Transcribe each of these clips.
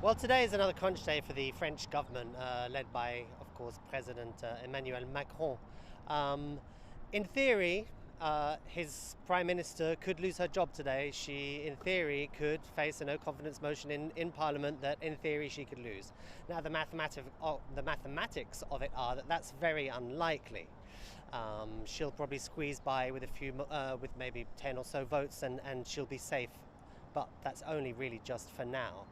Well, today is another crunch day for the French government, led by, of course, President Emmanuel Macron. In theory, his Prime Minister could lose her job today. She, in theory, could face a no-confidence motion in Parliament that, in theory, she could lose. Now, the mathematics of it are that that's very unlikely. She'll probably squeeze by with with maybe 10 or so votes, and she'll be safe. But that's only really just for now.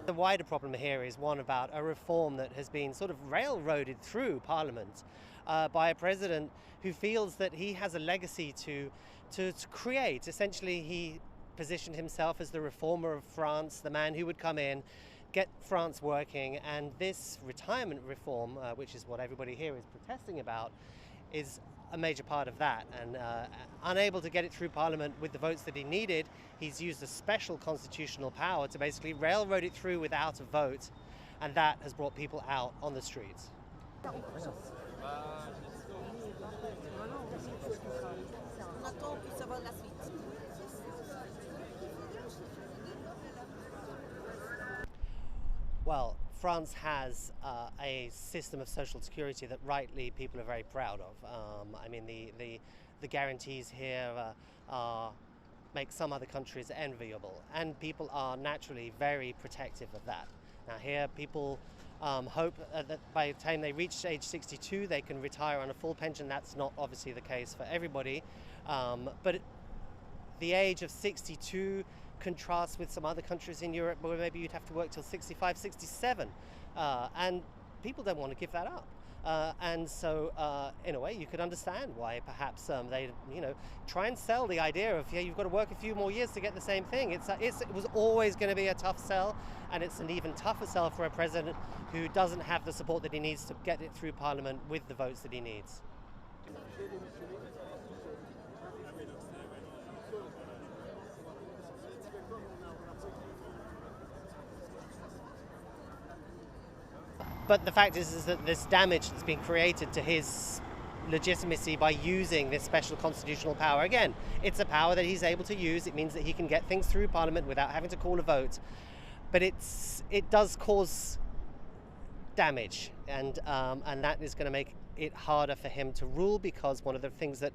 The wider problem here is one about a reform that has been sort of railroaded through Parliament by a president who feels that he has a legacy to create. Essentially, he positioned himself as the reformer of France, the man who would come in, get France working, and this retirement reform, which is what everybody here is protesting about, is a major part of that. And unable to get it through Parliament with the votes that he needed, he's used a special constitutional power to basically railroad it through without a vote, and that has brought people out on the streets. Well, France has a system of social security that rightly people are very proud of. I mean, the guarantees here make some other countries enviable, and people are naturally very protective of that. Now here, people hope that by the time they reach age 62, they can retire on a full pension. That's not obviously the case for everybody, but the age of 62 contrasts with some other countries in Europe where maybe you'd have to work till 65, 67, and people don't want to give that up. And so, in a way, you could understand why perhaps they, try and sell the idea of, yeah, you've got to work a few more years to get the same thing. It was always going to be a tough sell, and it's an even tougher sell for a president who doesn't have the support that he needs to get it through Parliament with the votes that he needs. But the fact is that this damage that's been created to his legitimacy by using this special constitutional power, again, it's a power that he's able to use. It means that he can get things through Parliament without having to call a vote. But it does cause damage, and that is going to make it harder for him to rule, because one of the things that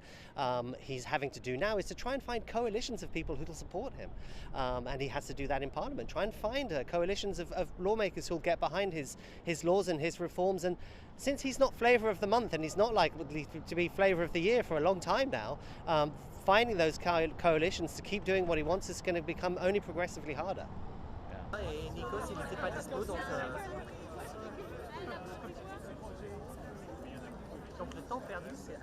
he's having to do now is to try and find coalitions of people who will support him, and he has to do that in Parliament, try and find coalitions of lawmakers who'll get behind his laws and his reforms. And since he's not flavour of the month, and he's not likely to be flavour of the year for a long time now, finding those coalitions to keep doing what he wants is going to become only progressively harder. Donc le temps perdu, c'est